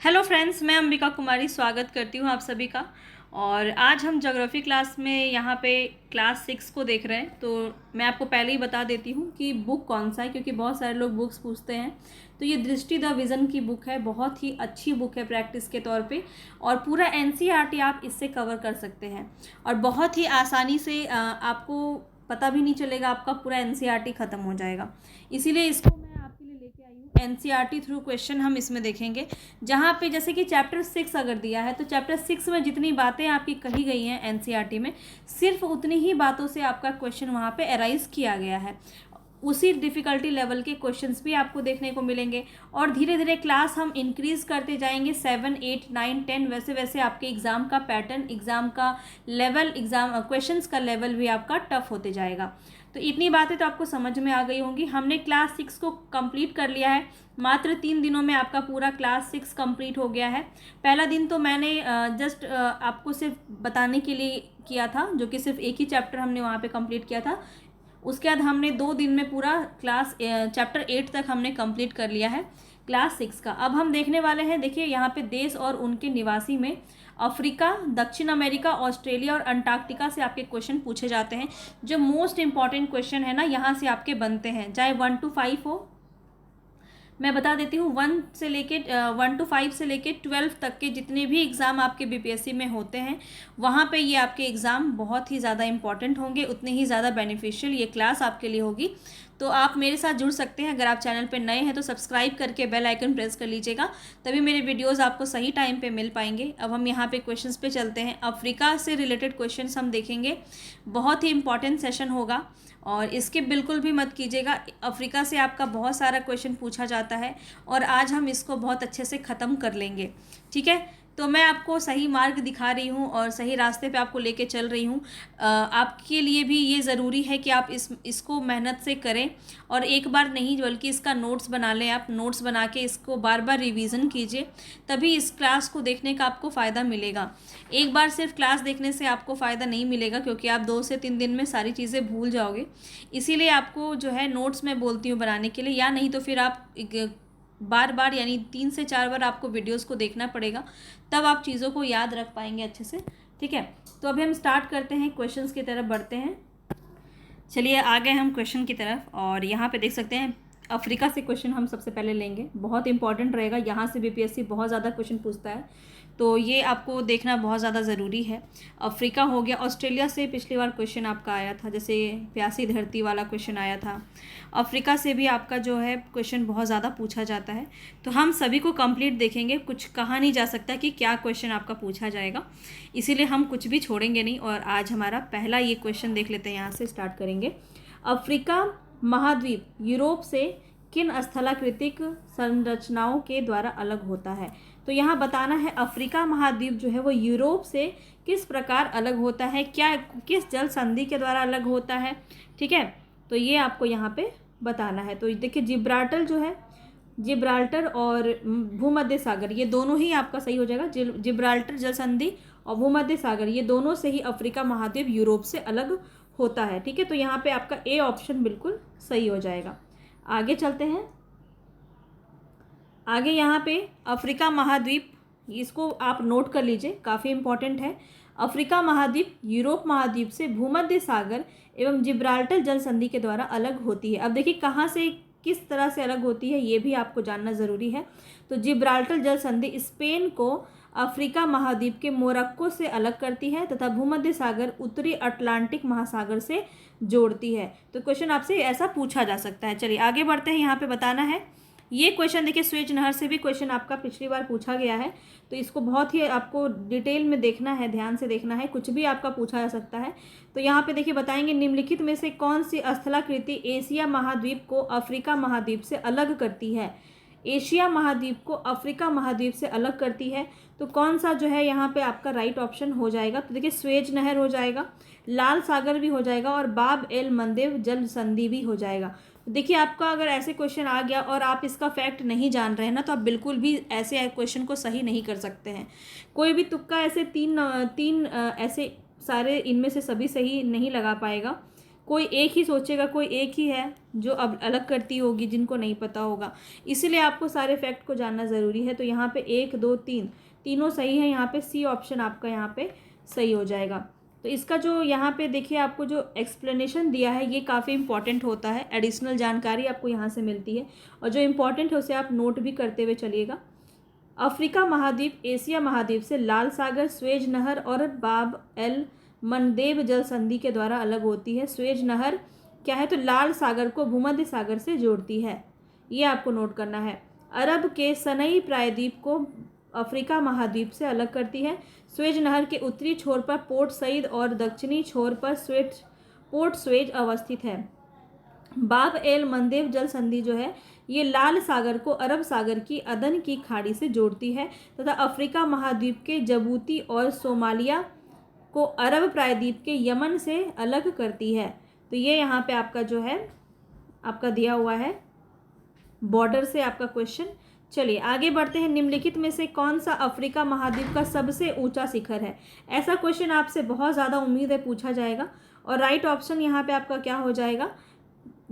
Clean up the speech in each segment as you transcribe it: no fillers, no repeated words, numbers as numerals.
Hello friends, मैं अंबिका कुमारी स्वागत करती हूँ आप सभी का। और आज हम ज्योग्राफी क्लास में यहाँ पे क्लास 6 को देख रहे हैं। तो मैं आपको पहले ही बता देती हूँ कि बुक कौन सा है, क्योंकि बहुत सारे लोग बुक्स पूछते हैं। तो ये दृष्टि द विज़न की बुक है, बहुत ही अच्छी बुक है प्रैक्टिस के तौर पे। और पूरा एनसीईआरटी आप इससे कवर कर सकते हैं और बहुत ही आसानी से आपको पता भी नहीं चलेगा, आपका पूरा एनसीईआरटी ख़त्म हो जाएगा। इसीलिए इसको मैं आपके लिए लेके आई हूँ। एनसीईआरटी थ्रू क्वेश्चन हम इसमें देखेंगे, जहाँ पे जैसे कि चैप्टर 6 अगर दिया है तो चैप्टर 6 में जितनी बातें आपकी कही गई हैं एनसीईआरटी में, सिर्फ उतनी ही बातों से आपका क्वेश्चन वहाँ पे अराइज किया गया है। उसी डिफ़िकल्टी लेवल के क्वेश्चंस भी आपको देखने को मिलेंगे और धीरे धीरे क्लास हम इंक्रीज़ करते जाएंगे 7, 8, 9, 10। वैसे वैसे आपके एग्ज़ाम का पैटर्न, एग्ज़ाम का लेवल, एग्ज़ाम क्वेश्चंस का लेवल भी आपका टफ होते जाएगा। तो इतनी बातें तो आपको समझ में आ गई होंगी। हमने क्लास 6 को कंप्लीट कर लिया है, मात्र 3 दिनों में आपका पूरा क्लास 6 कंप्लीट हो गया है। पहला दिन तो मैंने जस्ट आपको सिर्फ बताने के लिए किया था, जो कि सिर्फ एक ही चैप्टर हमने वहाँ पे कंप्लीट किया था। उसके बाद हमने 2 दिन में पूरा क्लास चैप्टर 8 तक हमने कंप्लीट कर लिया है क्लास 6 का। अब हम देखने वाले हैं, देखिए यहाँ पे देश और उनके निवासी में अफ्रीका, दक्षिण अमेरिका, ऑस्ट्रेलिया और अंटार्कटिका से आपके क्वेश्चन पूछे जाते हैं। जो मोस्ट इंपॉर्टेंट क्वेश्चन है ना, यहाँ से आपके बनते हैं, चाहे 1 to 5 हो। मैं बता देती हूँ 1 to 5 से लेके 12 तक के जितने भी एग्ज़ाम आपके बीपीएससी में होते हैं, वहाँ पे ये आपके एग्ज़ाम बहुत ही ज़्यादा इंपॉर्टेंट होंगे, उतने ही ज़्यादा बेनिफिशियल ये क्लास आपके लिए होगी। तो आप मेरे साथ जुड़ सकते हैं। अगर आप चैनल पे नए हैं तो सब्सक्राइब करके बेल आइकन प्रेस कर लीजिएगा, तभी मेरे वीडियोस आपको सही टाइम पे मिल पाएंगे। अब हम यहाँ पे क्वेश्चंस पे चलते हैं। अफ्रीका से रिलेटेड क्वेश्चंस हम देखेंगे, बहुत ही इंपॉर्टेंट सेशन होगा और इसके बिल्कुल भी मत कीजिएगा। अफ्रीका से आपका बहुत सारा क्वेश्चन पूछा जाता है और आज हम इसको बहुत अच्छे से ख़त्म कर लेंगे, ठीक है। तो मैं आपको सही मार्ग दिखा रही हूँ और सही रास्ते पे आपको लेके चल रही हूँ। आपके लिए भी ये ज़रूरी है कि आप इसको मेहनत से करें और एक बार नहीं बल्कि इसका नोट्स बना लें। आप नोट्स बना के इसको बार बार रिवीजन कीजिए, तभी इस क्लास को देखने का आपको फ़ायदा मिलेगा। एक बार सिर्फ क्लास देखने से आपको फ़ायदा नहीं मिलेगा, क्योंकि आप 2 से 3 दिन में सारी चीज़ें भूल जाओगे। इसीलिए आपको जो है नोट्स मैं बोलती हूँ बनाने के लिए, या नहीं तो फिर आप बार बार यानी 3 से 4 बार आपको वीडियोस को देखना पड़ेगा, तब आप चीज़ों को याद रख पाएंगे अच्छे से, ठीक है। तो अभी हम स्टार्ट करते हैं, क्वेश्चंस की तरफ बढ़ते हैं। चलिए आ गए हम क्वेश्चन की तरफ और यहाँ पे देख सकते हैं अफ्रीका से क्वेश्चन हम सबसे पहले लेंगे। बहुत इंपॉर्टेंट रहेगा, यहाँ से बीपीएससी बहुत ज़्यादा क्वेश्चन पूछता है, तो ये आपको देखना बहुत ज़्यादा ज़रूरी है। अफ्रीका हो गया। ऑस्ट्रेलिया से पिछली बार क्वेश्चन आपका आया था, जैसे प्यासी धरती वाला क्वेश्चन आया था। अफ्रीका से भी आपका जो है क्वेश्चन बहुत ज़्यादा पूछा जाता है, तो हम सभी को कंप्लीट देखेंगे। कुछ कहा नहीं जा सकता कि क्या क्वेश्चन आपका पूछा जाएगा, इसीलिए हम कुछ भी छोड़ेंगे नहीं। और आज हमारा पहला ये क्वेश्चन देख लेते हैं, यहाँ से स्टार्ट करेंगे। अफ्रीका महाद्वीप यूरोप से किन स्थलाकृतिक संरचनाओं के द्वारा अलग होता है? तो यहाँ बताना है अफ्रीका महाद्वीप जो है वो यूरोप से किस प्रकार अलग होता है, क्या किस जल संधि के द्वारा अलग होता है, ठीक है। तो ये आपको यहाँ पे बताना है। तो देखिए जिब्राल्टर जो है, जिब्राल्टर और भूमध्य सागर, ये दोनों ही आपका सही हो जाएगा। जिब्राल्टर जल संधि और भूमध्य सागर, ये दोनों से ही अफ्रीका महाद्वीप यूरोप से अलग होता है, ठीक है। तो यहाँ पे आपका ए ऑप्शन बिल्कुल सही हो जाएगा। आगे चलते हैं। आगे यहाँ पे अफ्रीका महाद्वीप, इसको आप नोट कर लीजिए, काफ़ी इंपॉर्टेंट है। अफ्रीका महाद्वीप यूरोप महाद्वीप से भूमध्य सागर एवं जिब्राल्टर जल संधि के द्वारा अलग होती है। अब देखिए कहाँ से किस तरह से अलग होती है, ये भी आपको जानना ज़रूरी है। तो जिब्राल्टर जल संधि स्पेन को अफ्रीका महाद्वीप के मोरक्को से अलग करती है तथा भूमध्य सागर उत्तरी अटलांटिक महासागर से जोड़ती है। तो क्वेश्चन आपसे ऐसा पूछा जा सकता है। चलिए आगे बढ़ते हैं। यहाँ पे बताना है ये क्वेश्चन, देखिए स्वेज नहर से भी क्वेश्चन आपका पिछली बार पूछा गया है, तो इसको बहुत ही आपको डिटेल में देखना है, ध्यान से देखना है, कुछ भी आपका पूछा जा सकता है। तो यहाँ पे देखिए बताएंगे निम्नलिखित में से कौन सी स्थलाकृति एशिया महाद्वीप को अफ्रीका महाद्वीप से अलग करती है? एशिया महाद्वीप को अफ्रीका महाद्वीप से अलग करती है, तो कौन सा जो है यहाँ पे आपका राइट ऑप्शन हो जाएगा? तो देखिए स्वेज नहर हो जाएगा, लाल सागर भी हो जाएगा और बाब एल मंदेव जल संधि भी हो जाएगा। देखिए आपका अगर ऐसे क्वेश्चन आ गया और आप इसका फैक्ट नहीं जान रहे हैं ना, तो आप बिल्कुल भी ऐसे क्वेश्चन को सही नहीं कर सकते हैं। कोई भी तुक्का ऐसे तीन ऐसे सारे इनमें से सभी सही नहीं लगा पाएगा, कोई एक ही सोचेगा, कोई एक ही है जो अब अलग करती होगी, जिनको नहीं पता होगा। इसीलिए आपको सारे फैक्ट को जानना ज़रूरी है। तो यहाँ पे 1 2 3 तीनों सही है। यहाँ पे सी ऑप्शन आपका यहाँ पे सही हो जाएगा। तो इसका जो यहाँ पे देखिए आपको जो एक्सप्लेनेशन दिया है ये काफ़ी इंपॉर्टेंट होता है, एडिशनल जानकारी आपको यहाँ से मिलती है, और जो इम्पॉर्टेंट है उसे आप नोट भी करते हुए चलिएगा। अफ्रीका महाद्वीप एशिया महाद्वीप से लाल सागर, स्वेज नहर और बाब एल मंदेब जल संधि के द्वारा अलग होती है। स्वेज नहर क्या है, तो लाल सागर को भूमध्य सागर से जोड़ती है, ये आपको नोट करना है। अरब के सनई प्रायद्वीप को अफ्रीका महाद्वीप से अलग करती है। स्वेज नहर के उत्तरी छोर पर पोर्ट सईद और दक्षिणी छोर पर पोर्ट स्वेज अवस्थित है। बाब एल मंदेब जल संधि जो है ये लाल सागर को अरब सागर की अदन की खाड़ी से जोड़ती है तथा अफ्रीका महाद्वीप के जबूती और सोमालिया को अरब प्रायद्वीप के यमन से अलग करती है। तो ये यहाँ पे आपका जो है आपका दिया हुआ है बॉर्डर से आपका क्वेश्चन। चलिए आगे बढ़ते हैं। निम्नलिखित में से कौन सा अफ्रीका महाद्वीप का सबसे ऊंचा शिखर है? ऐसा क्वेश्चन आपसे बहुत ज़्यादा उम्मीद है पूछा जाएगा, और राइट ऑप्शन यहाँ पे आपका क्या हो जाएगा,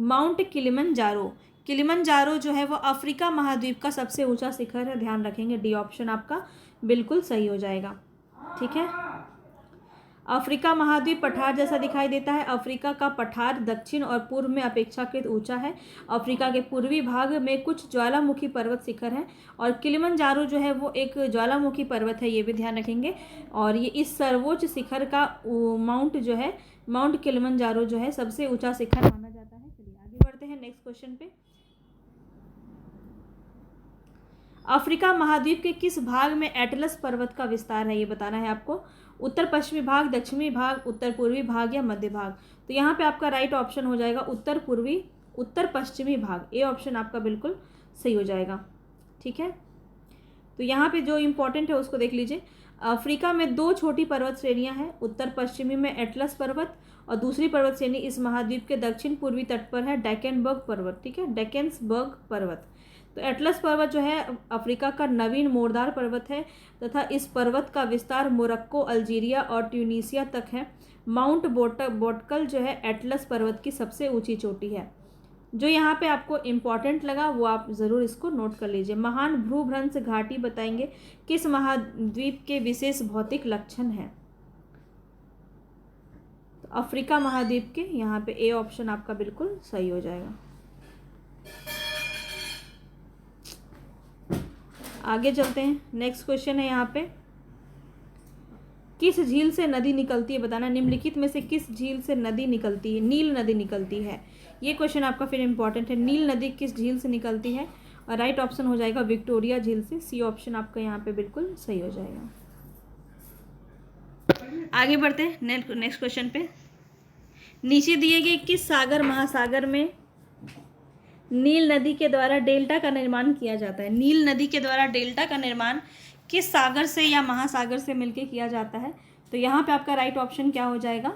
माउंट किलिमंजारो। किलिमंजारो जो है वो अफ्रीका महाद्वीप का सबसे ऊंचा शिखर है, ध्यान रखेंगे। डी ऑप्शन आपका बिल्कुल सही हो जाएगा। ठीक है, अफ्रीका महाद्वीप पठार जैसा दिखाई देता है। अफ्रीका का पठार दक्षिण और पूर्व में अपेक्षाकृत ऊंचा है। अफ्रीका के पूर्वी भाग में कुछ ज्वालामुखी पर्वत शिखर हैं, और किलिमंजारो जो है वो एक ज्वालामुखी पर्वत है, ये भी ध्यान रखेंगे। और ये इस सर्वोच्च शिखर का माउंट जो है, माउंट किलिमंजारो जो है सबसे ऊंचा शिखर माना जाता है। चलिए आगे बढ़ते हैं नेक्स्ट क्वेश्चन पे। अफ्रीका महाद्वीप के किस भाग में एटलस पर्वत का विस्तार है, ये बताना है आपको। उत्तर पश्चिमी भाग, दक्षिणी भाग, उत्तर पूर्वी भाग या मध्य भाग। तो यहाँ पे आपका राइट ऑप्शन हो जाएगा उत्तर पश्चिमी भाग। ए ऑप्शन आपका बिल्कुल सही हो जाएगा। ठीक है, तो यहाँ पे जो इम्पोर्टेंट है उसको देख लीजिए। अफ्रीका में 2 छोटी पर्वत श्रेणियाँ हैं। उत्तर पश्चिमी में एटलस पर्वत, और दूसरी पर्वत श्रेणी इस महाद्वीप के दक्षिण पूर्वी तट पर है, डेकेनबर्ग पर्वत। ठीक है, डेकेन्सबर्ग पर्वत। तो एटलस पर्वत जो है अफ्रीका का नवीन मोरदार पर्वत है तथा इस पर्वत का विस्तार मोरक्को, अल्जीरिया और ट्यूनीसिया तक है। माउंट बोटकल जो है एटलस पर्वत की सबसे ऊंची चोटी है। जो यहाँ पे आपको इम्पॉर्टेंट लगा वो आप ज़रूर इसको नोट कर लीजिए। महान भ्रूभ्रंश घाटी बताएंगे किस महाद्वीप के विशेष भौतिक लक्षण हैं? तो अफ्रीका महाद्वीप के, यहाँ पे ए ऑप्शन आपका बिल्कुल सही हो जाएगा। आगे चलते हैं। नेक्स्ट क्वेश्चन है यहाँ पे, किस झील से नदी निकलती है बताना। निम्नलिखित में से किस झील से नदी निकलती है? नील नदी निकलती है। ये क्वेश्चन आपका फिर इंपॉर्टेंट है। नील नदी किस झील से निकलती है? और राइट ऑप्शन हो जाएगा विक्टोरिया झील से। सी ऑप्शन आपका यहाँ पे बिल्कुल सही हो जाएगा। आगे बढ़ते हैं नेक्स्ट क्वेश्चन पे। नीचे दिए गए किस सागर महासागर में नील नदी के द्वारा डेल्टा का निर्माण किया जाता है? नील नदी के द्वारा डेल्टा का निर्माण किस सागर से या महासागर से मिलकर किया जाता है? तो यहाँ पे आपका राइट ऑप्शन क्या हो जाएगा,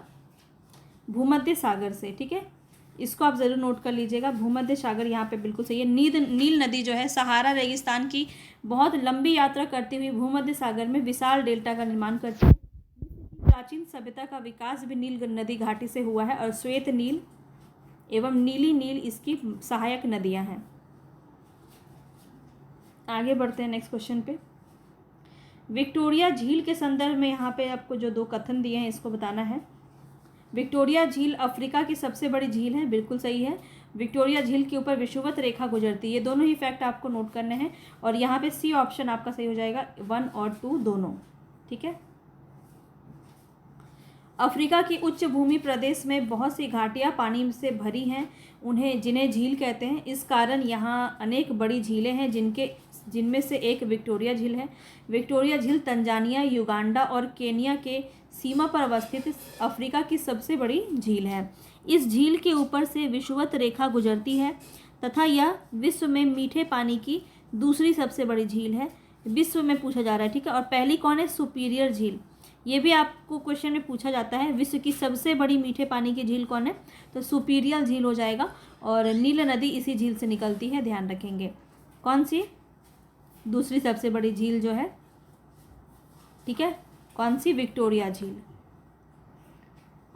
भूमध्य सागर से। ठीक है, इसको आप ज़रूर नोट कर लीजिएगा। भूमध्य सागर यहाँ पे बिल्कुल सही है। नील नदी जो है सहारा रेगिस्तान की बहुत लंबी यात्रा करती हुई भूमध्य सागर में विशाल डेल्टा का निर्माण करती है। प्राचीन सभ्यता का विकास भी नील नदी घाटी से हुआ है, और श्वेत नील एवं नीली नील इसकी सहायक नदियां हैं। आगे बढ़ते हैं नेक्स्ट क्वेश्चन पे। विक्टोरिया झील के संदर्भ में यहाँ पे आपको जो 2 कथन दिए हैं इसको बताना है। विक्टोरिया झील अफ्रीका की सबसे बड़ी झील है, बिल्कुल सही है। विक्टोरिया झील के ऊपर विषुवत रेखा गुजरती है। ये दोनों ही फैक्ट आपको नोट करने हैं, और यहाँ पे सी ऑप्शन आपका सही हो जाएगा, 1 और 2 दोनों। ठीक है, अफ्रीका की उच्च भूमि प्रदेश में बहुत सी घाटियाँ पानी से भरी हैं, जिन्हें झील कहते हैं। इस कारण यहाँ अनेक बड़ी झीलें हैं, जिनमें से एक विक्टोरिया झील है। विक्टोरिया झील तंजानिया, युगांडा और केनिया के सीमा पर अवस्थित अफ्रीका की सबसे बड़ी झील है। इस झील के ऊपर से विषुवत रेखा गुजरती है तथा यह विश्व में मीठे पानी की दूसरी सबसे बड़ी झील है। विश्व में पूछा जा रहा है। ठीक है, और पहली कौन है? सुपीरियर झील। ये भी आपको क्वेश्चन में पूछा जाता है, विश्व की सबसे बड़ी मीठे पानी की झील कौन है? तो सुपीरियर झील हो जाएगा, और नील नदी इसी झील से निकलती है, ध्यान रखेंगे। कौन सी? दूसरी सबसे बड़ी झील जो है। ठीक है, कौन सी? विक्टोरिया झील।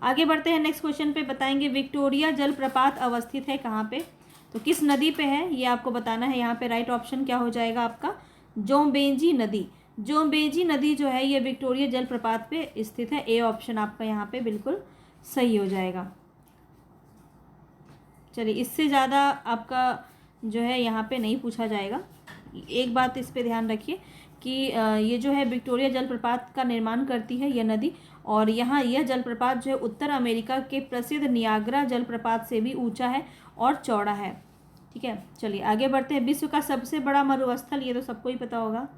आगे बढ़ते हैं नेक्स्ट क्वेश्चन पे। बताएंगे विक्टोरिया जलप्रपात अवस्थित है कहाँ पे, तो किस नदी पे है ये आपको बताना है। यहाँ पे राइट ऑप्शन क्या हो जाएगा आपका, जोम्बेंजी नदी। जोम्बेंजी नदी जो है ये विक्टोरिया जलप्रपात पे स्थित है। ए ऑप्शन आपका यहाँ पे बिल्कुल सही हो जाएगा। चलिए, इससे ज़्यादा आपका जो है यहाँ पे नहीं पूछा जाएगा। एक बात इस पे ध्यान रखिए कि ये जो है विक्टोरिया जलप्रपात का निर्माण करती है यह नदी, और यहाँ यह जलप्रपात जो है उत्तर अमेरिका के प्रसिद्ध नियाग्रा जलप्रपात से भी ऊंचा है और चौड़ा है। ठीक है, चलिए आगे बढ़ते हैं। विश्व का सबसे बड़ा मरुस्थल, ये तो सबको ही पता होगा,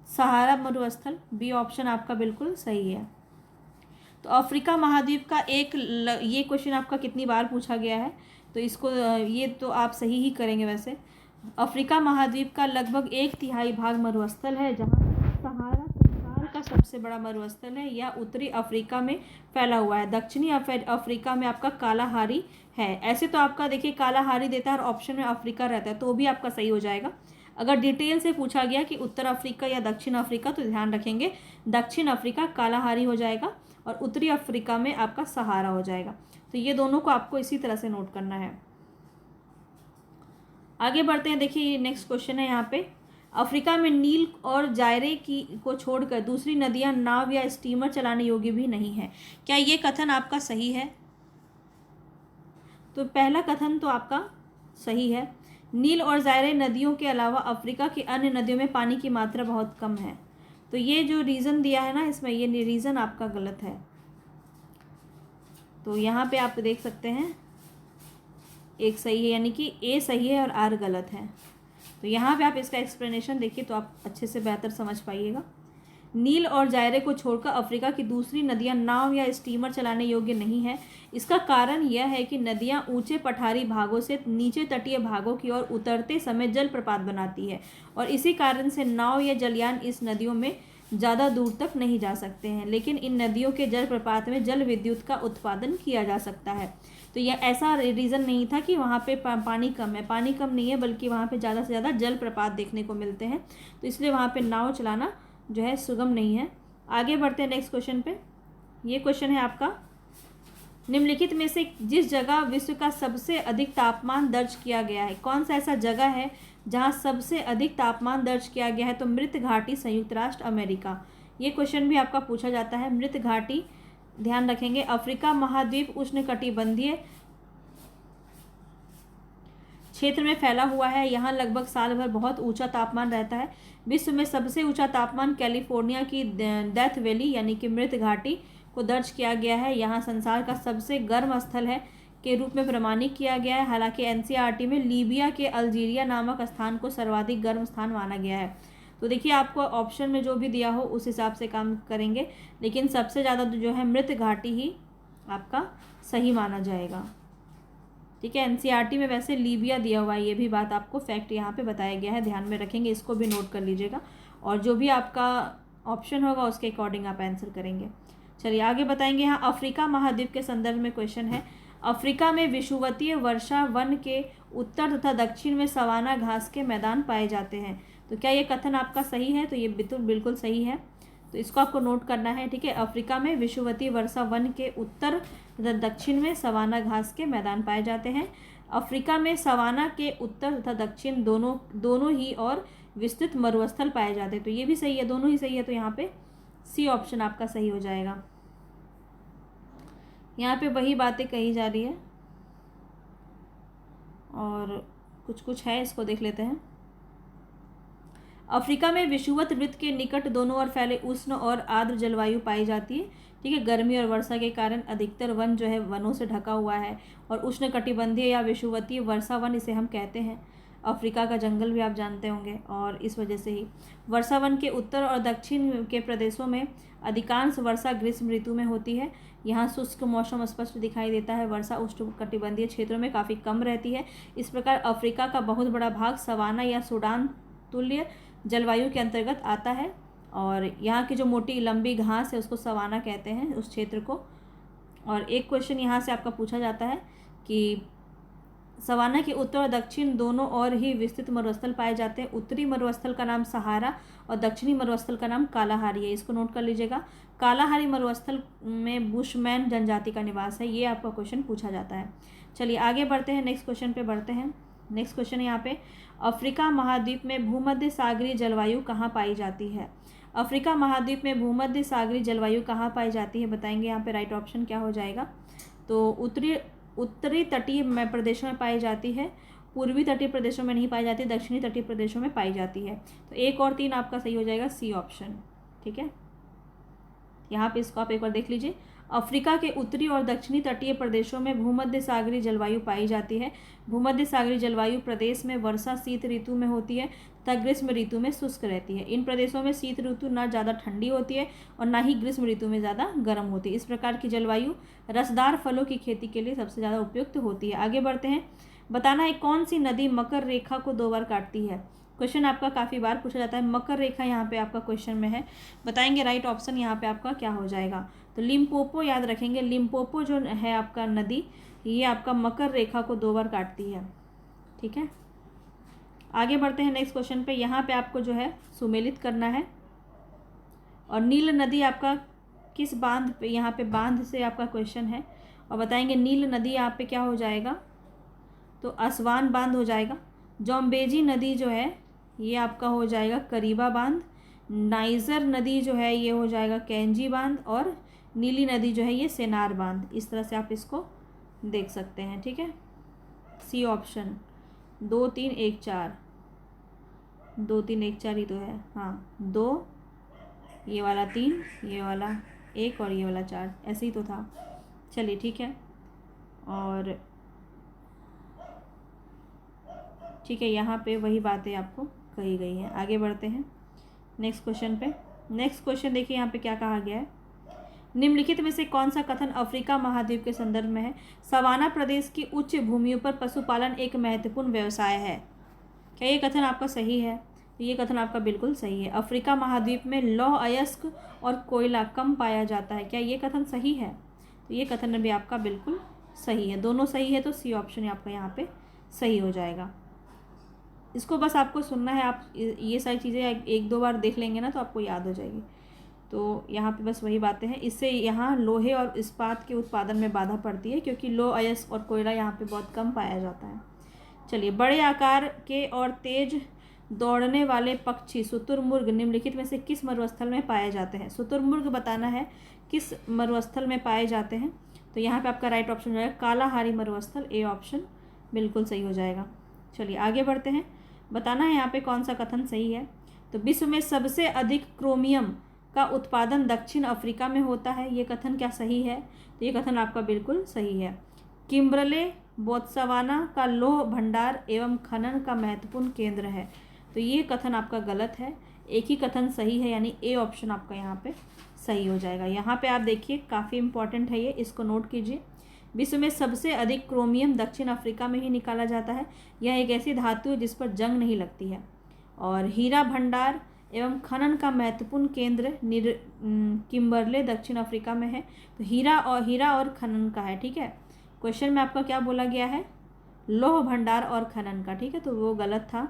सहारा मरुस्थल। बी ऑप्शन आपका बिल्कुल सही है। तो अफ्रीका महाद्वीप का ये क्वेश्चन आपका कितनी बार पूछा गया है, तो इसको ये तो आप सही ही करेंगे वैसे। अफ्रीका महाद्वीप का लगभग 1/3 भाग मरुस्थल है, जहाँ सहारा संसार का सबसे बड़ा मरुस्थल है। यह उत्तरी अफ्रीका में फैला हुआ है। दक्षिणी अफ्रीका में आपका कालाहारी है। ऐसे तो आपका देखिए कालाहारी देता है और ऑप्शन में अफ्रीका रहता है, तो वो भी आपका सही हो जाएगा। अगर डिटेल से पूछा गया कि उत्तर अफ्रीका या दक्षिण अफ्रीका, तो ध्यान रखेंगे दक्षिण अफ्रीका कालाहारी हो जाएगा और उत्तरी अफ्रीका में आपका सहारा हो जाएगा। तो ये दोनों को आपको इसी तरह से नोट करना है। आगे बढ़ते हैं। देखिए नेक्स्ट क्वेश्चन है यहाँ पे, अफ्रीका में नील और जायरे को छोड़कर दूसरी नदियाँ नाव या स्टीमर चलाने योग्य भी नहीं है। क्या ये कथन आपका सही है? तो पहला कथन तो आपका सही है। नील और जायरे नदियों के अलावा अफ्रीका की अन्य नदियों में पानी की मात्रा बहुत कम है। तो ये जो रीज़न दिया है ना इसमें, ये रीज़न आपका गलत है। तो यहाँ पे आप देख सकते हैं एक सही है, यानी कि ए सही है और आर गलत है। तो यहाँ पे आप इसका एक्सप्लेनेशन देखिए तो आप अच्छे से बेहतर समझ पाइएगा। नील और जायरे को छोड़कर अफ्रीका की दूसरी नदियाँ नाव या स्टीमर चलाने योग्य नहीं है। इसका कारण यह है कि नदियाँ ऊंचे पठारी भागों से नीचे तटीय भागों की ओर उतरते समय जलप्रपात बनाती है, और इसी कारण से नाव या जलयान इस नदियों में ज़्यादा दूर तक नहीं जा सकते हैं। लेकिन इन नदियों के जलप्रपात में जल विद्युत का उत्पादन किया जा सकता है। तो यह ऐसा रीज़न नहीं था कि वहाँ पे पानी कम है, पानी कम नहीं है, बल्कि वहाँ पे ज़्यादा से ज़्यादा जलप्रपात देखने को मिलते हैं। तो इसलिए वहाँ पे नाव चलाना जो है सुगम नहीं है। आगे बढ़ते हैं नेक्स्ट क्वेश्चन पे। ये क्वेश्चन है आपका, निम्नलिखित में से जिस जगह विश्व का सबसे अधिक तापमान दर्ज किया गया है, कौन सा ऐसा जगह है जहां सबसे अधिक तापमान दर्ज किया गया है? तो मृत घाटी, संयुक्त राष्ट्र अमेरिका। ये क्वेश्चन भी आपका पूछा जाता है। मृत घाटी, ध्यान रखेंगे, अफ्रीका महाद्वीप उष्णकटिबंधीय क्षेत्र में फैला हुआ है। यहाँ लगभग साल भर बहुत ऊंचा तापमान रहता है। विश्व में सबसे ऊंचा तापमान कैलिफोर्निया की डेथ वैली यानी कि मृत घाटी को दर्ज किया गया है। यहाँ संसार का सबसे गर्म स्थल है के रूप में प्रमाणित किया गया है। हालांकि एनसीईआरटी में लीबिया के अल्जीरिया नामक स्थान को सर्वाधिक गर्म स्थान माना गया है। तो देखिए आपको ऑप्शन में जो भी दिया हो उस हिसाब से काम करेंगे, लेकिन सबसे ज़्यादा जो है मृत घाटी ही आपका सही माना जाएगा। ठीक है, एनसीईआरटी में वैसे लीबिया दिया हुआ है, ये भी बात आपको फैक्ट यहाँ पे बताया गया है, ध्यान में रखेंगे, इसको भी नोट कर लीजिएगा। और जो भी आपका ऑप्शन होगा उसके अकॉर्डिंग आप आंसर करेंगे। चलिए आगे बताएंगे। यहाँ अफ्रीका महाद्वीप के संदर्भ में क्वेश्चन है, अफ्रीका में विषुवतीय वर्षा वन के उत्तर तथा दक्षिण में सवाना घास के मैदान पाए जाते हैं। तो क्या ये कथन आपका सही है? तो ये बिल्कुल सही है, तो इसको आपको नोट करना है। ठीक है, अफ्रीका में विषुवतीय वर्षा वन के उत्तर तथा दक्षिण में सवाना घास के मैदान पाए जाते हैं। अफ्रीका में सवाना के उत्तर तथा दक्षिण दोनों ही और विस्तृत मरुस्थल पाए जाते हैं। तो ये भी सही है, दोनों ही सही है। तो यहाँ पे सी ऑप्शन आपका सही हो जाएगा। यहाँ पे वही बातें कही जा रही है और कुछ है, इसको देख लेते हैं। अफ्रीका में विषुवत वृत्त के निकट दोनों ओर फैले उष्ण और आर्द्र जलवायु पाई जाती है। ठीक है, गर्मी और वर्षा के कारण अधिकतर वन जो है वनों से ढका हुआ है, और उष्ण कटिबंधीय या विषुवतीय वर्षा वन इसे हम कहते हैं। अफ्रीका का जंगल भी आप जानते होंगे, और इस वजह से ही वर्षा वन के उत्तर और दक्षिण के प्रदेशों में अधिकांश वर्षा ग्रीष्म ऋतु में होती है। यहाँ शुष्क मौसम स्पष्ट दिखाई देता है। वर्षा उष्णकटिबंधीय क्षेत्रों में काफ़ी कम रहती है। इस प्रकार अफ्रीका का बहुत बड़ा भाग सवाना या सूडान तुल्य जलवायु के अंतर्गत आता है, और यहाँ की जो मोटी लंबी घास है उसको सवाना कहते हैं उस क्षेत्र को। और एक क्वेश्चन यहाँ से आपका पूछा जाता है कि सवाना के उत्तर और दक्षिण दोनों और ही विस्तृत मरुस्थल पाए जाते हैं। उत्तरी मरुस्थल का नाम सहारा और दक्षिणी मरुस्थल का नाम कालाहारी है, इसको नोट कर लीजिएगा। कालाहारी मरुस्थल में बुशमैन जनजाति का निवास है, ये आपका क्वेश्चन पूछा जाता है। चलिए आगे बढ़ते हैं, नेक्स्ट क्वेश्चन पे बढ़ते हैं। नेक्स्ट क्वेश्चन यहाँ पे, अफ्रीका महाद्वीप में भूमध्य सागरीय जलवायु कहाँ पाई जाती है? अफ्रीका महाद्वीप में भूमध्य सागरीय जलवायु कहाँ पाई जाती है बताएंगे। यहाँ पे राइट ऑप्शन क्या हो जाएगा? तो उत्तरी तटीय प्रदेशों में पाई जाती है, पूर्वी तटीय प्रदेशों में नहीं पाई जाती, दक्षिणी तटीय प्रदेशों में पाई जाती है। तो 1 और 3 आपका सही हो जाएगा, सी ऑप्शन। ठीक है, यहाँ पे इसको आप एक बार देख लीजिए। अफ्रीका के उत्तरी और दक्षिणी तटीय प्रदेशों में भूमध्य सागरीय जलवायु पाई जाती है। भूमध्य सागरीय जलवायु प्रदेश में वर्षा शीत ऋतु में होती है तथा ग्रीष्म ऋतु में शुष्क रहती है। इन प्रदेशों में शीत ऋतु ना ज़्यादा ठंडी होती है और ना ही ग्रीष्म ऋतु में ज़्यादा गर्म होती है। इस प्रकार की जलवायु रसदार फलों की खेती के लिए सबसे ज़्यादा उपयुक्त होती है। आगे बढ़ते हैं, बताना है कौन सी नदी मकर रेखा को 2 बार काटती है। क्वेश्चन आपका काफ़ी बार पूछा जाता है, मकर रेखा यहाँ पे आपका क्वेश्चन में है, बताएंगे राइट ऑप्शन यहाँ पे आपका क्या हो जाएगा। तो लिम्पोपो याद रखेंगे, लिम्पोपो जो है आपका नदी, ये आपका मकर रेखा को 2 बार काटती है। ठीक है, आगे बढ़ते हैं नेक्स्ट क्वेश्चन पे। यहाँ पे आपको जो है सुमेलित करना है, और नील नदी आपका किस बांध पे, यहाँ पे बांध से आपका क्वेश्चन है, और बताएंगे नील नदी यहाँ पे क्या हो जाएगा, तो असवान बांध हो जाएगा। जॉम्बेजी नदी जो है ये आपका हो जाएगा करीबा बांध। नाइजर नदी जो है ये हो जाएगा कैंजी बांध, और नीली नदी जो है ये सेनार बांध। इस तरह से आप इसको देख सकते हैं। ठीक है, सी ऑप्शन 2 3 1 4, 2 3 1 4 ही तो है, हाँ 2, ये वाला 3, ये वाला 1 और ये वाला 4, ऐसे ही तो था। चलिए ठीक है, और ठीक है, यहाँ पे वही बातें आपको कही गई हैं। आगे बढ़ते हैं नेक्स्ट क्वेश्चन पे। नेक्स्ट क्वेश्चन देखिए यहाँ पे क्या कहा गया है, निम्नलिखित में से कौन सा कथन अफ्रीका महाद्वीप के संदर्भ में है? सवाना प्रदेश की उच्च भूमियों पर पशुपालन एक महत्वपूर्ण व्यवसाय है। क्या ये कथन आपका सही है? तो ये कथन आपका बिल्कुल सही है। अफ्रीका महाद्वीप में लौह अयस्क और कोयला कम पाया जाता है, क्या ये कथन सही है? तो ये कथन भी आपका बिल्कुल सही है, दोनों सही है, तो सी ऑप्शन आपका यहाँ पे सही हो जाएगा। इसको बस आपको सुनना है, आप ये सारी चीज़ें 1-2 बार देख लेंगे ना तो आपको याद हो जाएगी। तो यहाँ पे बस वही बातें हैं, इससे यहाँ लोहे और इस्पात के उत्पादन में बाधा पड़ती है, क्योंकि लौह अयस्क और कोयला यहाँ पे बहुत कम पाया जाता है। चलिए, बड़े आकार के और तेज दौड़ने वाले पक्षी शुतुरमुर्ग निम्नलिखित में से किस मरुस्थल में पाए जाते हैं? शुतुरमुर्ग बताना है किस मरुस्थल में पाए जाते हैं। तो यहाँ पे आपका राइट ऑप्शन हो जाएगा कालाहारी मरुस्थल, ए ऑप्शन बिल्कुल सही हो जाएगा। चलिए आगे बढ़ते हैं, बताना है यहाँ पे कौन सा कथन सही है। तो विश्व में सबसे अधिक क्रोमियम का उत्पादन दक्षिण अफ्रीका में होता है, ये कथन क्या सही है? तो ये कथन आपका बिल्कुल सही है। किम्बरले बोत्सवाना का लौह भंडार एवं खनन का महत्वपूर्ण केंद्र है, तो ये कथन आपका गलत है। एक ही कथन सही है, यानी ए ऑप्शन आपका यहाँ पे सही हो जाएगा। यहाँ पे आप देखिए काफ़ी इंपॉर्टेंट है ये, इसको नोट कीजिए। विश्व में सबसे अधिक क्रोमियम दक्षिण अफ्रीका में ही निकाला जाता है। यह एक ऐसी धातु है जिस पर जंग नहीं लगती है। और हीरा भंडार एवं खनन का महत्वपूर्ण केंद्र किम्बरले दक्षिण अफ्रीका में है। तो हीरा और खनन का है। ठीक है, क्वेश्चन में आपका क्या बोला गया है? लौह भंडार और खनन का। ठीक है, तो वो गलत था।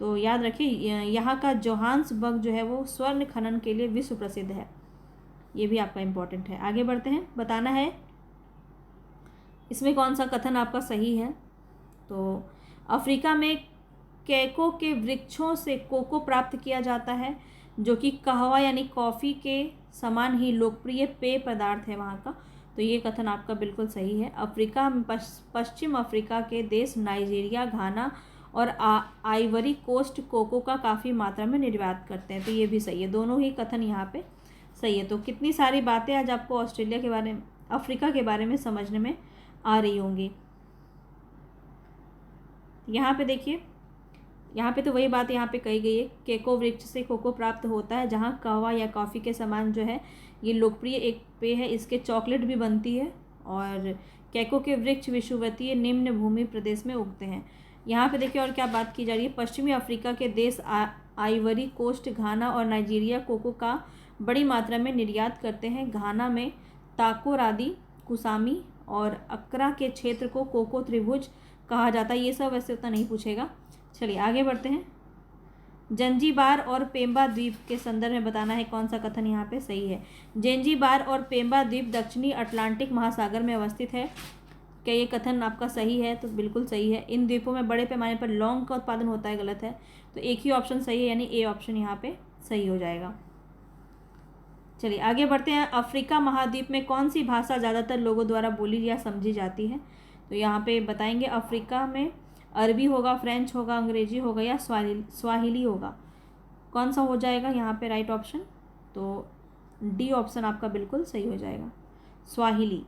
तो याद रखिए, यहाँ का जोहान्सबर्ग जो है वो स्वर्ण खनन के लिए विश्व प्रसिद्ध है। ये भी आपका इम्पोर्टेंट है। आगे बढ़ते हैं, बताना है इसमें कौन सा कथन आपका सही है। तो अफ्रीका में कैको के वृक्षों से कोको प्राप्त किया जाता है, जो कि कहवा यानी कॉफ़ी के समान ही लोकप्रिय पेय पदार्थ है वहाँ का। तो ये कथन आपका बिल्कुल सही है। अफ्रीका पश्चिम अफ्रीका के देश नाइजीरिया, घाना और आइवरी कोस्ट कोको का काफ़ी मात्रा में निर्यात करते हैं, तो ये भी सही है। दोनों ही कथन यहाँ पे सही है। तो कितनी सारी बातें आज आपको ऑस्ट्रेलिया के बारे में, अफ्रीका के बारे में समझने में आ रही होंगी। यहाँ पे देखिए, यहाँ पे तो वही बात यहाँ पे कही गई है, केको वृक्ष से कोको प्राप्त होता है, जहाँ कहवा या कॉफ़ी के समान जो है ये लोकप्रिय एक पेय है। इसके चॉकलेट भी बनती है। और केको के वृक्ष विषुवतीय निम्न भूमि प्रदेश में उगते हैं। यहाँ पे देखिए और क्या बात की जा रही है, पश्चिमी अफ्रीका के देश आइवरी कोस्ट, घाना और नाइजीरिया कोको का बड़ी मात्रा में निर्यात करते हैं। घाना में ताकोरादी, कुसामी और अक्रा के क्षेत्र को कोको त्रिभुज कहा जाता है, ये सब वैसे उतना नहीं पूछेगा। चलिए आगे बढ़ते हैं। जंजीबार और पेम्बा द्वीप के संदर्भ में बताना है कौन सा कथन यहाँ पे सही है। जंजीबार और पेम्बा द्वीप दक्षिणी अटलांटिक महासागर में अवस्थित है। क्या ये कथन आपका सही है? तो बिल्कुल सही है। इन द्वीपों में बड़े पैमाने पर लौंग का उत्पादन होता है, गलत है। तो एक ही ऑप्शन सही है, यानी ए ऑप्शन यहाँ पे सही हो जाएगा। चलिए आगे बढ़ते हैं। अफ्रीका महाद्वीप में कौन सी भाषा ज़्यादातर लोगों द्वारा बोली या समझी जाती है? तो यहाँ पे बताएंगे अफ्रीका में अरबी होगा, फ्रेंच होगा, अंग्रेजी होगा या स्वाहिली होगा। कौन सा हो जाएगा यहाँ पे राइट ऑप्शन? तो डी ऑप्शन आपका बिल्कुल सही हो जाएगा, स्वाहिली।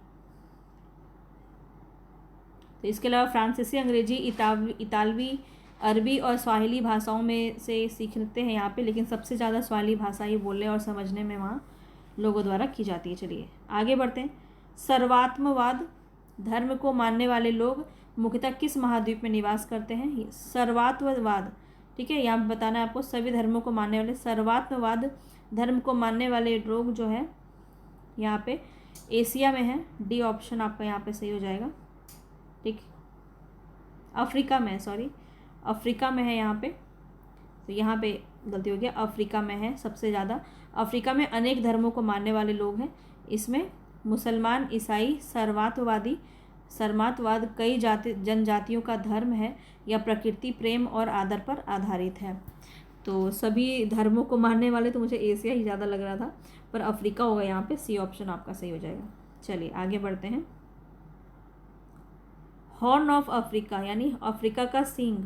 तो इसके अलावा फ्रांसीसी, अंग्रेजी, इतालवी, अरबी और स्वाहिली भाषाओं में से सीखते हैं यहाँ पे, लेकिन सबसे ज़्यादा स्वाहिली भाषा ही बोलने और समझने में वहाँ लोगों द्वारा की जाती है। चलिए आगे बढ़ते हैं। सर्वात्मवाद धर्म को मानने वाले लोग मुख्यतः किस महाद्वीप में निवास करते हैं? सर्वात्मवाद, ठीक है, यहाँ बताना है आपको सभी धर्मों को मानने वाले। सर्वात्मवाद धर्म को मानने वाले लोग जो है यहाँ पे एशिया में है। डी ऑप्शन आपका यहाँ पे सही हो जाएगा, ठीक। अफ्रीका में, सॉरी, अफ्रीका में है यहाँ पे, तो यहाँ पे गलती हो गया, अफ्रीका में है सबसे ज़्यादा। अफ्रीका में अनेक धर्मों को मानने वाले लोग हैं। इसमें मुसलमान, ईसाई, सर्मातवाद कई जनजातियों का धर्म है या प्रकृति प्रेम और आदर पर आधारित है। तो सभी धर्मों को मानने वाले तो मुझे एशिया ही ज़्यादा लग रहा था, पर अफ्रीका होगा यहाँ पे, सी ऑप्शन आपका सही हो जाएगा। चलिए आगे बढ़ते हैं। हॉर्न ऑफ अफ्रीका यानी अफ्रीका का सींग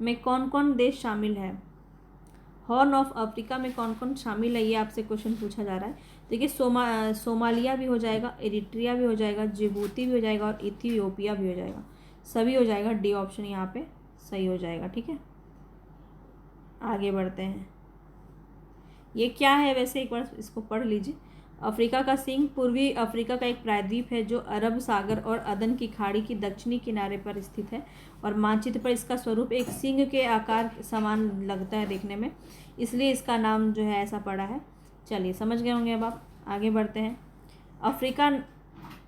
में कौन कौन देश शामिल है? हॉर्न ऑफ अफ्रीका में कौन कौन शामिल है, ये आपसे क्वेश्चन पूछा जा रहा है। देखिए सोमालिया भी हो जाएगा, एरिट्रिया भी हो जाएगा, जिबूती भी हो जाएगा और इथियोपिया भी हो जाएगा, सभी हो जाएगा। डी ऑप्शन यहाँ पे सही हो जाएगा, ठीक है। आगे बढ़ते हैं। ये क्या है वैसे, एक बार इसको पढ़ लीजिए। अफ्रीका का सींग पूर्वी अफ्रीका का एक प्रायद्वीप है जो अरब सागर और अदन की खाड़ी की दक्षिणी किनारे पर स्थित है और मानचित्र पर इसका स्वरूप एक सींग के आकार समान लगता है देखने में, इसलिए इसका नाम जो है ऐसा पड़ा है। चलिए समझ गए होंगे अब आप। आगे बढ़ते हैं। अफ्रीका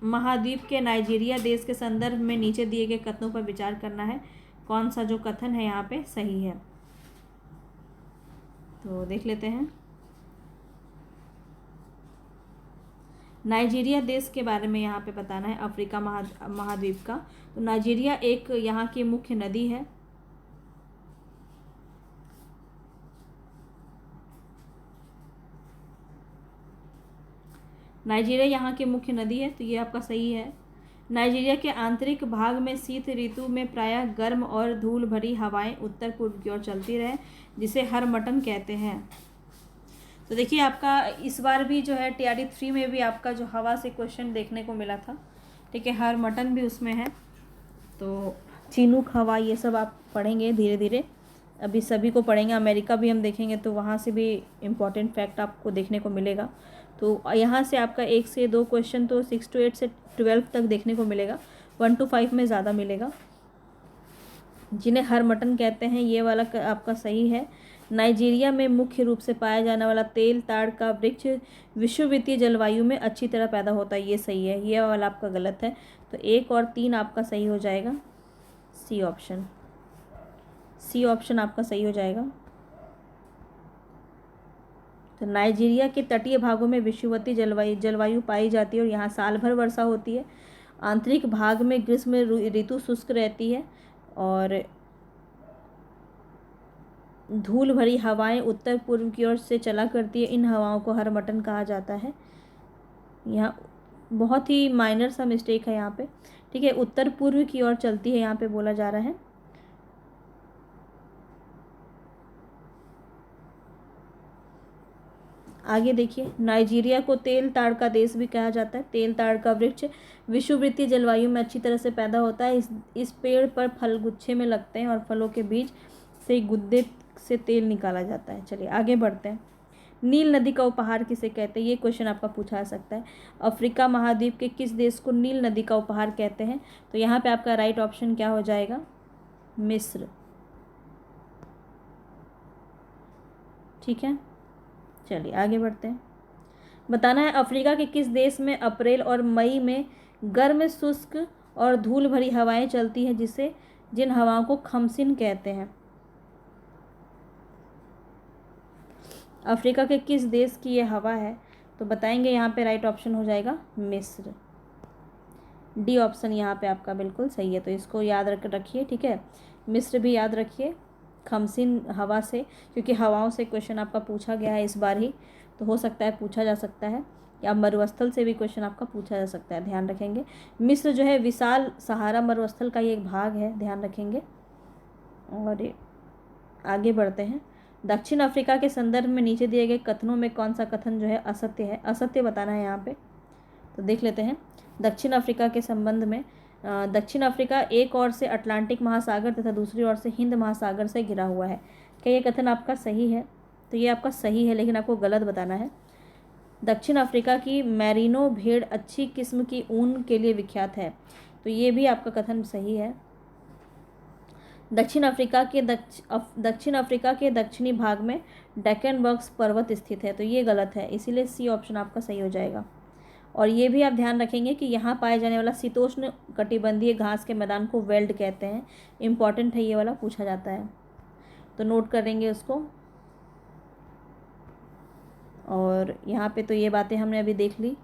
महाद्वीप के नाइजीरिया देश के संदर्भ में नीचे दिए गए कथनों पर विचार करना है। कौन सा जो कथन है यहाँ पे सही है, तो देख लेते हैं। नाइजीरिया देश के बारे में यहाँ पे बताना है, अफ्रीका महाद्वीप का। तो नाइजीरिया एक यहाँ की मुख्य नदी है। नाइजीरिया यहाँ की मुख्य नदी है, तो ये आपका सही है। नाइजीरिया के आंतरिक भाग में शीत ऋतु में प्रायः गर्म और धूल भरी हवाएं उत्तर पूर्व की ओर चलती रहे, जिसे हरमटन कहते हैं। तो देखिए आपका इस बार भी जो है TRD 3 में भी आपका जो हवा से क्वेश्चन देखने को मिला था, ठीक है, हरमटन भी उसमें है। तो चिनूक हवा ये सब आप पढ़ेंगे धीरे धीरे, अभी सभी को पढ़ेंगे। अमेरिका भी हम देखेंगे तो वहाँ से भी इम्पॉर्टेंट फैक्ट आपको देखने को मिलेगा। तो यहाँ से आपका 1 से 2 क्वेश्चन तो 6 to 8 से 12 तक देखने को मिलेगा, 1 to 5 में ज़्यादा मिलेगा। जिन्हें हरमटन कहते हैं ये वाला आपका सही है। नाइजीरिया में मुख्य रूप से पाया जाने वाला तेल ताड़ का वृक्ष विषुववृत्तीय जलवायु में अच्छी तरह पैदा होता है, ये सही है। ये वाला आपका गलत है, तो 1 और 3 आपका सही हो जाएगा, सी ऑप्शन। सी ऑप्शन आपका सही हो जाएगा। तो नाइजीरिया के तटीय भागों में विषुववृत्तीय जलवायु पाई जाती है और यहाँ साल भर वर्षा होती है। आंतरिक भाग में ग्रीष्म ऋतु शुष्क रहती है और धूल भरी हवाएं उत्तर पूर्व की ओर से चला करती है। इन हवाओं को हरमटन कहा जाता है। यहाँ बहुत ही माइनर सा मिस्टेक है यहाँ पे, ठीक है, उत्तर पूर्व की ओर चलती है यहाँ पे बोला जा रहा है। आगे देखिए, नाइजीरिया को तेल ताड़ का देश भी कहा जाता है। तेल ताड़ का वृक्ष विषुववृत्तीय जलवायु में अच्छी तरह से पैदा होता है। इस पेड़ पर फल गुच्छे में लगते हैं और फलों के बीच से गुद्दे से तेल निकाला जाता है। चलिए आगे बढ़ते हैं। नील नदी का उपहार किसे कहते हैं, ये क्वेश्चन आपका पूछा जा सकता है। अफ्रीका महाद्वीप के किस देश को नील नदी का उपहार कहते हैं? तो यहाँ पे आपका राइट ऑप्शन क्या हो जाएगा, मिस्र, ठीक है। चलिए आगे बढ़ते हैं। बताना है अफ्रीका के किस देश में अप्रैल और मई में गर्म शुष्क और धूल भरी हवाएं चलती हैं, जिसे जिन हवाओं को खमसिन कहते हैं। अफ्रीका के किस देश की ये हवा है? तो बताएंगे यहाँ पे राइट ऑप्शन हो जाएगा मिस्र। डी ऑप्शन यहाँ पे आपका बिल्कुल सही है, तो इसको याद रखिए, ठीक है। मिस्र भी याद रखिए, खमसिन हवा से, क्योंकि हवाओं से क्वेश्चन आपका पूछा गया है इस बार ही, तो हो सकता है पूछा जा सकता है, या मरुस्थल से भी क्वेश्चन आपका पूछा जा सकता है, ध्यान रखेंगे। मिस्र जो है विशाल सहारा मरुस्थल का ही एक भाग है, ध्यान रखेंगे। और आगे बढ़ते हैं। दक्षिण अफ्रीका के संदर्भ में नीचे दिए गए कथनों में कौन सा कथन जो है असत्य है? असत्य बताना है यहाँ पे, तो देख लेते हैं। दक्षिण अफ्रीका के संबंध में, दक्षिण अफ्रीका एक ओर से अटलांटिक महासागर तथा दूसरी ओर से हिंद महासागर से घिरा हुआ है। क्या ये कथन आपका सही है? तो ये आपका सही है, लेकिन आपको गलत बताना है। दक्षिण अफ्रीका की मैरिनो भेड़ अच्छी किस्म की ऊन के लिए विख्यात है, तो ये भी आपका कथन सही है। दक्षिण अफ्रीका के दक्षिणी भाग में डेक्कनबर्ग्स पर्वत स्थित है, तो ये गलत है, इसीलिए सी ऑप्शन आपका सही हो जाएगा। और ये भी आप ध्यान रखेंगे कि यहाँ पाए जाने वाला शीतोष्ण कटिबंधीय घास के मैदान को वेल्ड कहते हैं। इम्पॉर्टेंट है, ये वाला पूछा जाता है, तो नोट करेंगे उसको। और यहाँ पे तो ये बातें हमने अभी देख ली।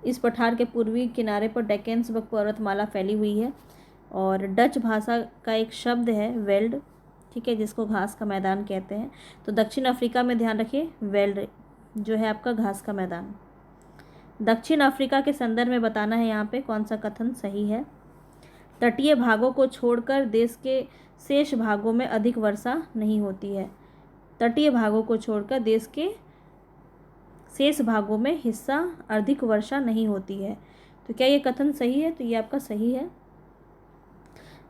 इस पठार के पूर्वी किनारे पर डेक्कनसबर्ग पर्वतमाला फैली हुई है, और डच भाषा का एक शब्द है वेल्ड, ठीक है, जिसको घास का मैदान कहते हैं। तो दक्षिण अफ्रीका में ध्यान रखिए, वेल्ड जो है आपका घास का मैदान। दक्षिण अफ्रीका के संदर्भ में बताना है यहाँ पे कौन सा कथन सही है। तटीय भागों को छोड़कर देश के शेष भागों में अधिक वर्षा नहीं होती है। तटीय भागों को छोड़कर देश के शेष भागों में हिस्सा अधिक वर्षा नहीं होती है, तो क्या ये कथन सही है? तो ये आपका सही है।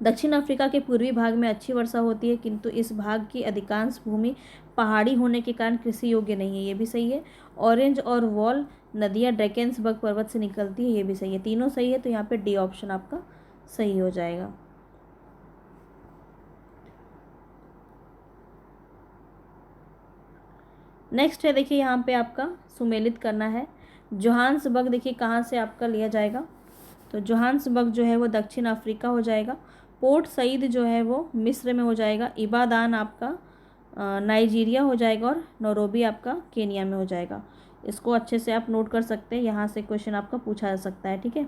दक्षिण अफ्रीका के पूर्वी भाग में अच्छी वर्षा होती है, किंतु इस भाग की अधिकांश भूमि पहाड़ी होने के कारण कृषि योग्य नहीं है, ये भी सही है। ऑरेंज और वॉल नदियाँ डेक्कनसबर्ग पर्वत से निकलती है, ये भी सही है। तीनों सही है, तो यहाँ पे डी ऑप्शन आपका सही हो जाएगा। नेक्स्ट है, देखिए यहाँ पे आपका सुमेलित करना है। जोहान्सबर्ग देखिए कहाँ से आपका लिया जाएगा, तो जोहान्सबर्ग जो है वो दक्षिण अफ्रीका हो जाएगा। पोर्ट सईद जो है वो मिस्र में हो जाएगा। इबादान आपका नाइजीरिया हो जाएगा, और नैरोबी आपका केनिया में हो जाएगा। इसको अच्छे से आप नोट कर सकते हैं, यहाँ से क्वेश्चन आपका पूछा जा सकता है, ठीक है।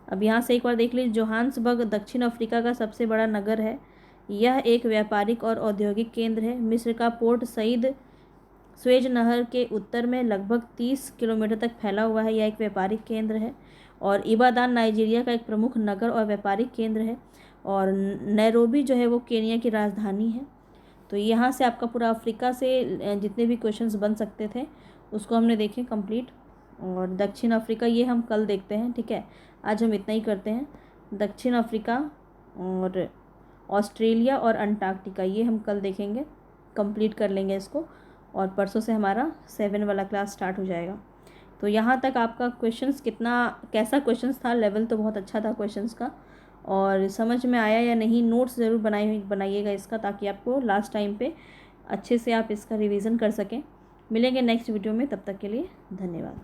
अब यहाँ से एक बार देख लीजिए, जोहान्सबर्ग दक्षिण अफ्रीका का सबसे बड़ा नगर है। यह एक व्यापारिक और औद्योगिक केंद्र है। मिस्र का पोर्ट सईद स्वेज नहर के उत्तर में लगभग 30 किलोमीटर तक फैला हुआ है। यह एक व्यापारिक केंद्र है। और इबादान नाइजीरिया का एक प्रमुख नगर और व्यापारिक केंद्र है। और नैरोबी जो है वो केनिया की राजधानी है। तो यहाँ से आपका पूरा अफ्रीका से जितने भी क्वेश्चंस बन सकते थे उसको हमने देखे कंप्लीट। और दक्षिण अफ्रीका ये हम कल देखते हैं, ठीक है। आज हम इतना ही करते हैं। दक्षिण अफ्रीका और ऑस्ट्रेलिया और अंटार्कटिका ये हम कल देखेंगे, कंप्लीट कर लेंगे इसको। और परसों से हमारा 7 वाला क्लास स्टार्ट हो जाएगा। तो यहाँ तक आपका क्वेश्चंस कैसा क्वेश्चंस था? लेवल तो बहुत अच्छा था क्वेश्चंस का। और समझ में आया या नहीं, नोट्स ज़रूर बनाइएगा इसका, ताकि आपको लास्ट टाइम पे अच्छे से आप इसका रिवीजन कर सकें। मिलेंगे नेक्स्ट वीडियो में, तब तक के लिए धन्यवाद।